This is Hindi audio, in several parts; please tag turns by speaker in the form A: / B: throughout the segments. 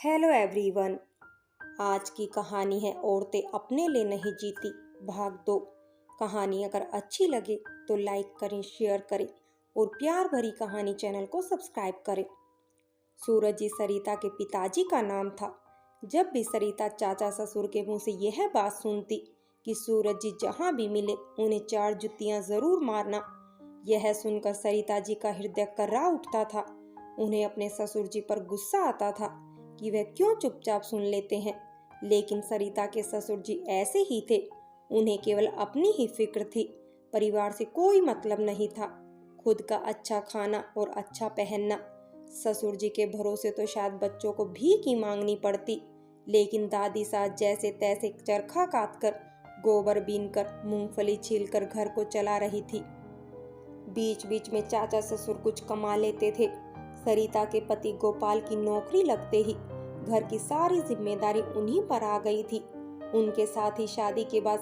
A: Hello everyone. आज की कहानी है औरतें अपने लिए नहीं जीती भाग दो। कहानी अगर अच्छी लगे तो लाइक करें, शेयर करें और प्यार भरी कहानी चैनल को सब्सक्राइब करें। सूरज जी सरिता के पिताजी का नाम था। जब भी सरिता चाचा ससुर के मुंह से यह बात सुनती कि सूरज जी जहाँ भी मिले उन्हें 4 जुतियाँ जरूर मारना, यह सुनकर सरिता जी का हृदय कर्रा उठता था। उन्हें अपने ससुर जी पर गुस्सा आता था कि वह क्यों चुपचाप सुन लेते हैं। लेकिन सरिता के ससुर जी ऐसे ही थे। उन्हें केवल अपनी ही फिक्र थी, परिवार से कोई मतलब नहीं था। खुद का अच्छा खाना और अच्छा पहनना। ससुर जी के भरोसे तो शायद बच्चों को भीख ही मांगनी पड़ती, लेकिन दादी सास जैसे तैसे चरखा काटकर, गोबर बीनकर, मूंगफली छीलकर घर को चला रही थी। बीच बीच में चाचा ससुर कुछ कमा लेते थे। सरिता के पति गोपाल की नौकरी लगते ही घर की सारी जिम्मेदारी उन्हीं पर आ गई थी। उनके साथ ही शादी के बाद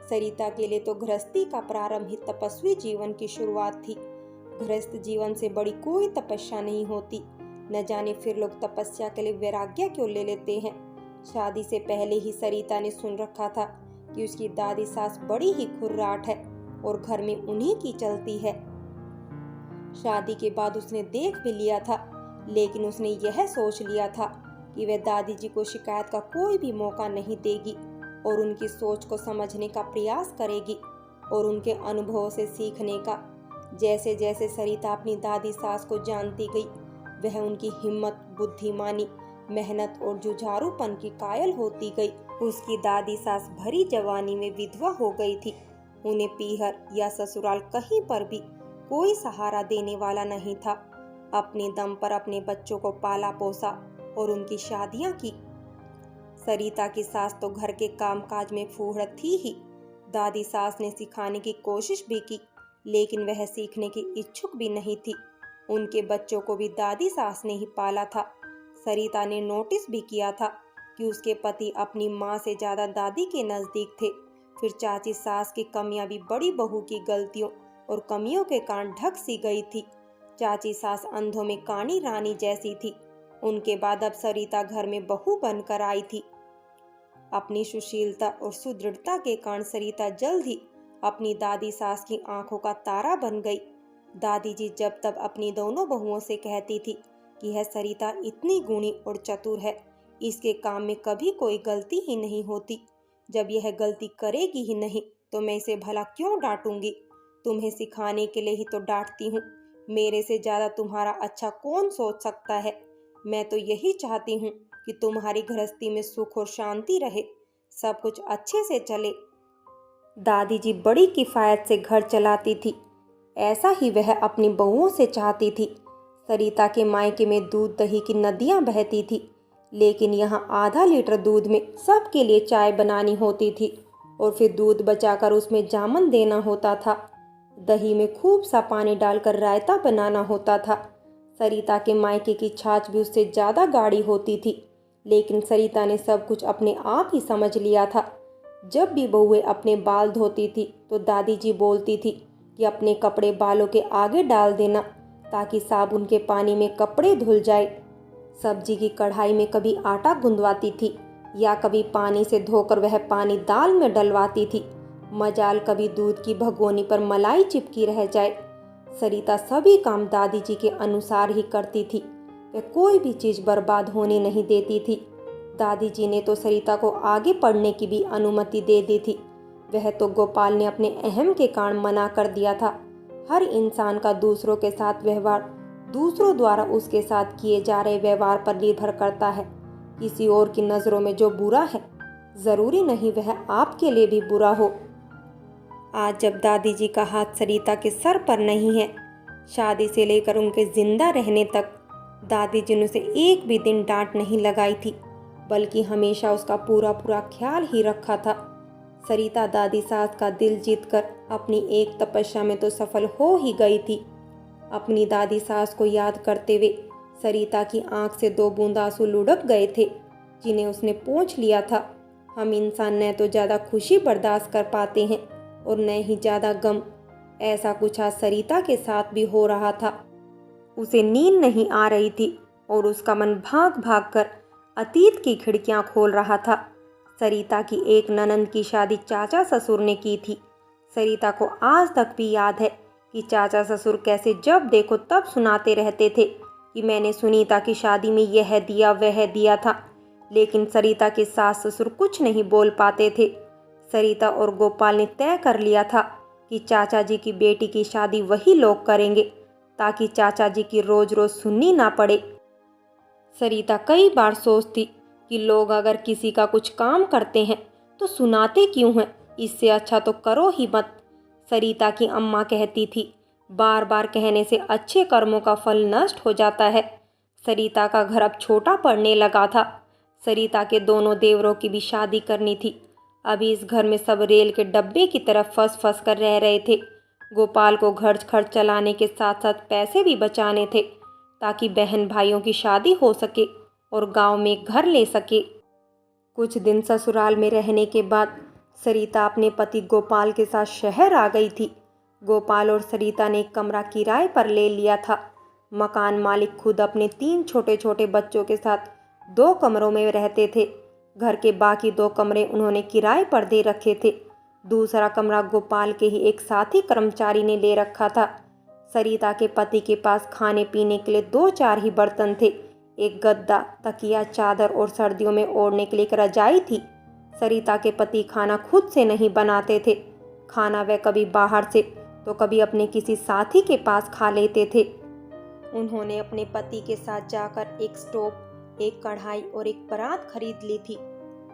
A: सरिता के लिए तो गृहस्थी का प्रारंभ ही तपस्वी जीवन की शुरुआत थी। गृहस्थ जीवन से बड़ी कोई तपस्या नहीं होती। न जाने फिर लोग तपस्या के लिए वैराग्य क्यों ले लेते हैं। शादी से पहले ही सरिता ने सुन रखा था कि उसकी दादी सास बड़ी ही खुर्राट है और घर में उन्हीं की चलती है। शादी के बाद उसने देख भी लिया था, लेकिन उसने यह सोच लिया था कि वह दादी जी को शिकायत का कोई भी मौका नहीं देगी और उनकी सोच को समझने का प्रयास करेगी और उनके अनुभवों से सीखने का। जैसे जैसे सरिता अपनी दादी सास को जानती गई, वह उनकी हिम्मत, बुद्धिमानी, मेहनत और जुझारूपन की कायल होती गई। उसकी दादी सास भरी जवानी में विधवा हो गई थी। उन्हें पीहर या ससुराल कहीं पर भी कोई सहारा देने वाला नहीं था। अपने दम पर अपने बच्चों को पाला पोसा और उनकी शादियां की। सरिता की सास तो घर के कामकाज में फूहड़ थी ही। दादी सास ने सिखाने की कोशिश भी की, लेकिन वह सीखने की इच्छुक भी नहीं थी। उनके बच्चों को भी दादी सास ने ही पाला था। सरिता ने नोटिस भी किया था कि उसके पति अपनी माँ से ज्यादा दादी के नजदीक थे। फिर चाची सास की कमियां भी बड़ी बहू की गलतियों और कमियों के कारण ढक सी गई थी। चाची सास अंधों में कानी रानी जैसी थी। उनके बाद अब सरिता घर में बहू बनकर आई थी। अपनी सुशीलता और सुदृढ़ता के कारण सरिता जल्द ही अपनी दादी सास की आंखों का तारा बन गई। दादी जी जब तब अपनी दोनों बहुओं से कहती थी कि यह सरिता इतनी गुणी और चतुर है, इसके काम में कभी कोई गलती ही नहीं होती। जब यह गलती करेगी ही नहीं तो मैं इसे भला क्यों डांटूंगी। तुम्हें सिखाने के लिए ही तो डांटती हूँ। मेरे से ज्यादा तुम्हारा अच्छा कौन सोच सकता है। मैं तो यही चाहती हूँ कि तुम्हारी गृहस्थी में सुख और शांति रहे, सब कुछ अच्छे से चले। दादी जी बड़ी किफायत से घर चलाती थी। ऐसा ही वह अपनी बहुओं से चाहती थी। सरिता के मायके में दूध दही की नदियां बहती थी, लेकिन यहाँ आधा लीटर दूध में सबके लिए चाय बनानी होती थी और फिर दूध बचाकर उसमें जामन देना होता था। दही में खूब सा पानी डालकर रायता बनाना होता था। सरिता के मायके की छाछ भी उससे ज्यादा गाढ़ी होती थी, लेकिन सरिता ने सब कुछ अपने आप ही समझ लिया था। जब भी बहुएं अपने बाल धोती थी तो दादी जी बोलती थी कि अपने कपड़े बालों के आगे डाल देना ताकि साबुन के पानी में कपड़े धुल जाए। सब्जी की कढ़ाई में कभी आटा गूंदवाती थी या कभी पानी से धोकर वह पानी दाल में डलवाती थी। मजाल कभी दूध की भगोनी पर मलाई चिपकी रह जाए। सरिता सभी काम दादी जी के अनुसार ही करती थी। वह कोई भी चीज बर्बाद होने नहीं देती थी। दादी जी ने तो सरिता को आगे पढ़ने की भी अनुमति दे दी थी। वह तो गोपाल ने अपने अहम के कारण मना कर दिया था। हर इंसान का दूसरों के साथ व्यवहार दूसरों द्वारा उसके साथ किए जा रहे व्यवहार पर निर्भर करता है। किसी और की नजरों में जो बुरा है, जरूरी नहीं वह आपके लिए भी बुरा हो। आज जब दादी जी का हाथ सरिता के सर पर नहीं है, शादी से लेकर उनके जिंदा रहने तक दादी जी ने उसे एक भी दिन डांट नहीं लगाई थी, बल्कि हमेशा उसका पूरा पूरा ख्याल ही रखा था। सरिता दादी सास का दिल जीतकर अपनी एक तपस्या में तो सफल हो ही गई थी। अपनी दादी सास को याद करते हुए सरिता की आंख से 2 बूंद आंसू लुढ़क गए थे, जिन्हें उसने पोंछ लिया था। हम इंसान न तो ज्यादा खुशी बर्दाश्त कर पाते हैं और न ही ज्यादा गम। ऐसा कुछ आज सरिता के साथ भी हो रहा था। उसे नींद नहीं आ रही थी। और उसका मन भाग भाग कर अतीत की खिड़कियां खोल रहा था। सरिता की एक ननंद की शादी चाचा ससुर ने की थी। सरिता को आज तक भी याद है कि चाचा ससुर कैसे जब देखो तब सुनाते रहते थे कि मैंने सुनीता की शादी में यह दिया वह दिया था, लेकिन सरिता के सास ससुर कुछ नहीं बोल पाते थे। सरिता और गोपाल ने तय कर लिया था कि चाचा जी की बेटी की शादी वही लोग करेंगे, ताकि चाचा जी की रोज रोज सुननी ना पड़े। सरिता कई बार सोचती कि लोग अगर किसी का कुछ काम करते हैं तो सुनाते क्यों हैं, इससे अच्छा तो करो ही मत। सरिता की अम्मा कहती थी, बार बार कहने से अच्छे कर्मों का फल नष्ट हो जाता है। सरिता का घर अब छोटा पड़ने लगा था। सरिता के दोनों देवरों की भी शादी करनी थी। अभी इस घर में सब रेल के डब्बे की तरफ फंस फंस कर रह रहे थे। गोपाल को घर खर्च चलाने के साथ साथ पैसे भी बचाने थे, ताकि बहन भाइयों की शादी हो सके और गांव में एक घर ले सके। कुछ दिन ससुराल में रहने के बाद सरिता अपने पति गोपाल के साथ शहर आ गई थी। गोपाल और सरिता ने एक कमरा किराए पर ले लिया था। मकान मालिक खुद अपने 3 छोटे छोटे बच्चों के साथ 2 कमरों में रहते थे। घर के बाकी 2 कमरे उन्होंने किराए पर दे रखे थे। दूसरा कमरा गोपाल के ही एक साथी कर्मचारी ने ले रखा था। सरिता के पति के पास खाने पीने के लिए 2-4 ही बर्तन थे। एक गद्दा, तकिया, चादर और सर्दियों में ओढ़ने के लिए एक रजाई थी। सरिता के पति खाना खुद से नहीं बनाते थे। खाना वह कभी बाहर से तो कभी अपने किसी साथी के पास खा लेते थे। उन्होंने अपने पति के साथ जाकर एक स्टोव, एक कढ़ाई और एक परात खरीद ली थी।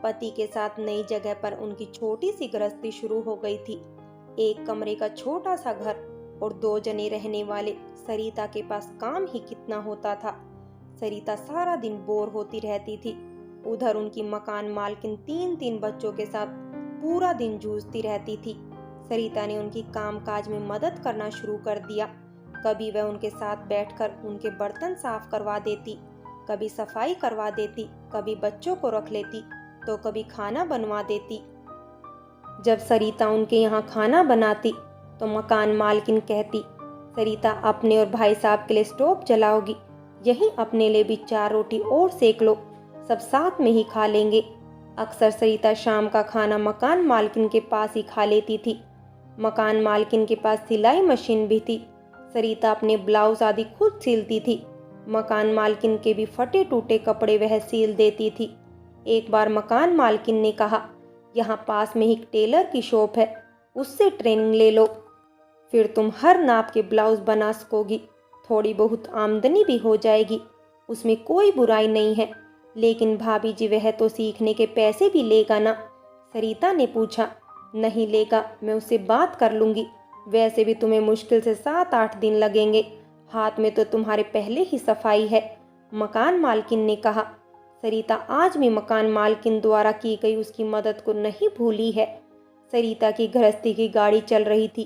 A: पति के साथ नई जगह पर उनकी छोटी सी गृहस्थी शुरू हो गई थी। एक कमरे का छोटा सा घर और 2 जने रहने वाले। सरिता के पास काम ही कितना होता था। सरिता सारा दिन बोर होती रहती थी। उधर उनकी मकान मालकिन 3-3 बच्चों के साथ पूरा दिन जूझती रहती थी। सरिता ने उनकी कामकाज में मदद करना शुरू कर दिया। कभी वह उनके साथ बैठकर उनके बर्तन साफ करवा देती, कभी सफाई करवा देती, कभी बच्चों को रख लेती तो कभी खाना बनवा देती। जब सरिता उनके यहाँ खाना बनाती तो मकान मालकिन कहती, सरिता अपने और भाई साहब के लिए स्टोव जलाओगी, यहीं अपने लिए भी 4 रोटी और सेक लो, सब साथ में ही खा लेंगे। अक्सर सरिता शाम का खाना मकान मालकिन के पास ही खा लेती थी। मकान मालकिन के पास सिलाई मशीन भी थी। सरिता अपने ब्लाउज आदि खुद सिलती थी। मकान मालकिन के भी फटे टूटे कपड़े वह सिल देती थी। एक बार मकान मालकिन ने कहा, यहाँ पास में ही एक टेलर की शॉप है, उससे ट्रेनिंग ले लो, फिर तुम हर नाप के ब्लाउज बना सकोगी, थोड़ी बहुत आमदनी भी हो जाएगी, उसमें कोई बुराई नहीं है। लेकिन भाभी जी, वह तो सीखने के पैसे भी लेगा ना? सरिता ने पूछा। नहीं लेगा, मैं उससे बात कर लूँगी। वैसे भी तुम्हें मुश्किल से 7-8 दिन लगेंगे, हाथ में तो तुम्हारे पहले ही सफाई है, मकान मालकिन ने कहा। सरिता आज भी मकान मालकिन द्वारा की गई उसकी मदद को नहीं भूली है। सरिता की गृहस्थी की गाड़ी चल रही थी।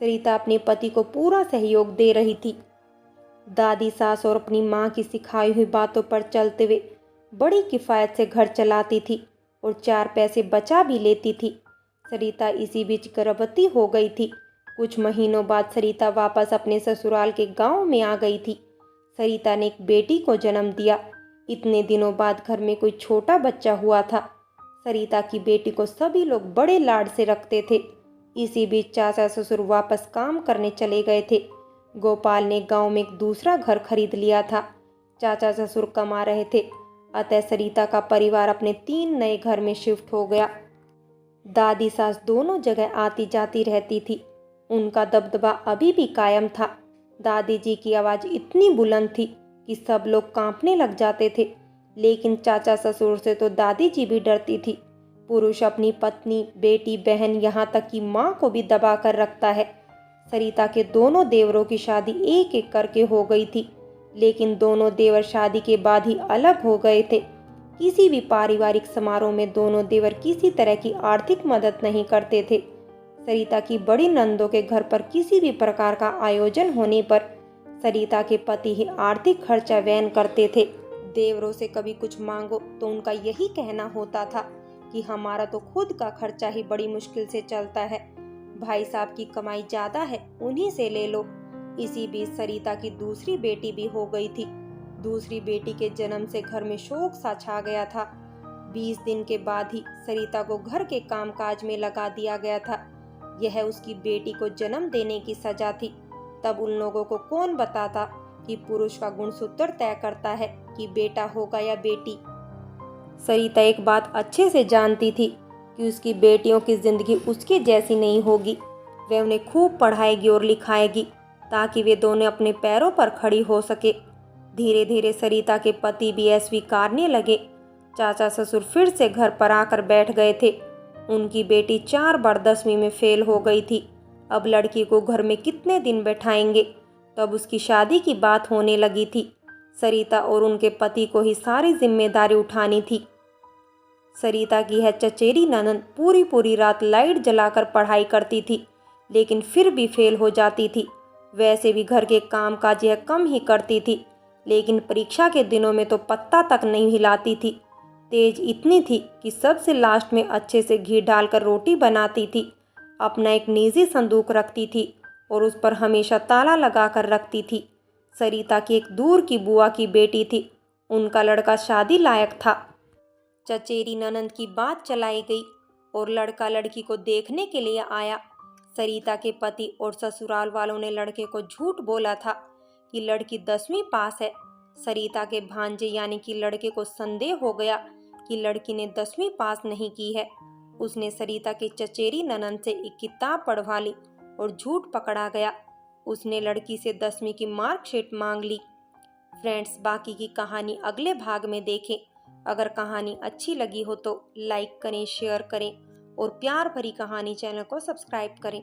A: सरिता अपने पति को पूरा सहयोग दे रही थी। दादी सास और अपनी माँ की सिखाई हुई बातों पर चलते हुए बड़ी किफ़ायत से घर चलाती थी और 4 पैसे बचा भी लेती थी। सरिता इसी बीच गर्भवती हो गई थी। कुछ महीनों बाद सरिता वापस अपने ससुराल के गांव में आ गई थी। सरिता ने एक बेटी को जन्म दिया। इतने दिनों बाद घर में कोई छोटा बच्चा हुआ था। सरिता की बेटी को सभी लोग बड़े लाड से रखते थे। इसी बीच चाचा ससुर वापस काम करने चले गए थे। गोपाल ने गांव में एक दूसरा घर खरीद लिया था। चाचा ससुर कमा रहे थे, अतः सरिता का परिवार अपने 3 नए घर में शिफ्ट हो गया। दादी सास दोनों जगह आती जाती रहती थी। उनका दबदबा अभी भी कायम था। दादी जी की आवाज़ इतनी बुलंद थी कि सब लोग कांपने लग जाते थे। लेकिन चाचा ससुर से तो दादी जी भी डरती थी। पुरुष अपनी पत्नी, बेटी, बहन, यहाँ तक कि माँ को भी दबा कर रखता है। सरिता के दोनों देवरों की शादी एक एक करके हो गई थी, लेकिन दोनों देवर शादी के बाद ही अलग हो गए थे। किसी भी पारिवारिक समारोह में दोनों देवर किसी तरह की आर्थिक मदद नहीं करते थे। सरिता की बड़ी नंदों के घर पर किसी भी प्रकार का आयोजन होने पर सरिता के पति ही आर्थिक खर्चा वहन करते थे। देवरों से कभी कुछ मांगो तो उनका यही कहना होता था कि हमारा तो खुद का खर्चा ही बड़ी मुश्किल से चलता है, भाई साहब की कमाई ज्यादा है, उन्हीं से ले लो। इसी बीच सरिता की दूसरी बेटी भी हो गई थी। दूसरी बेटी के जन्म से घर में शोक सा छा गया था। 20 दिन के बाद ही सरिता को घर के कामकाज में लगा दिया गया था। यह उसकी बेटी को जन्म देने की सजा थी। तब उन लोगों को कौन बताता कि पुरुष का गुणसूत्र तय करता है कि बेटा होगा या बेटी। सरिता एक बात अच्छे से जानती थी कि उसकी बेटियों की जिंदगी उसकी जैसी नहीं होगी। वह उन्हें खूब पढ़ाएगी और लिखाएगी ताकि वे दोनों अपने पैरों पर खड़ी हो सके। धीरे धीरे सरिता के पति भी यह स्वीकारने लगे। चाचा ससुर फिर से घर पर आकर बैठ गए थे। उनकी बेटी 4 बार 10वीं में फेल हो गई थी। अब लड़की को घर में कितने दिन बैठाएंगे। तब उसकी शादी की बात होने लगी थी। सरिता और उनके पति को ही सारी जिम्मेदारी उठानी थी। सरिता की यह चचेरी ननद पूरी पूरी रात लाइट जलाकर पढ़ाई करती थी, लेकिन फिर भी फेल हो जाती थी। वैसे भी घर के कामकाज यह कम ही करती थी, लेकिन परीक्षा के दिनों में तो पत्ता तक नहीं हिलाती थी। तेज इतनी थी कि सबसे लास्ट में अच्छे से घी डालकर रोटी बनाती थी। अपना एक निजी संदूक रखती थी और उस पर हमेशा ताला लगा कर रखती थी। सरिता की एक दूर की बुआ की बेटी थी। उनका लड़का शादी लायक था। चचेरी ननंद की बात चलाई गई और लड़का लड़की को देखने के लिए आया। सरिता के पति और ससुराल वालों ने लड़के को झूठ बोला था कि लड़की 10वीं पास है। सरिता के भांजे यानी कि लड़के को संदेह हो गया कि लड़की ने 10वीं पास नहीं की है। उसने सरिता की चचेरी ननंद से एक किताब पढ़वा ली और झूठ पकड़ा गया। उसने लड़की से 10वीं की मार्कशीट मांग ली। फ्रेंड्स, बाकी की कहानी अगले भाग में देखें। अगर कहानी अच्छी लगी हो तो लाइक करें, शेयर करें और प्यार भरी कहानी चैनल को सब्सक्राइब करें।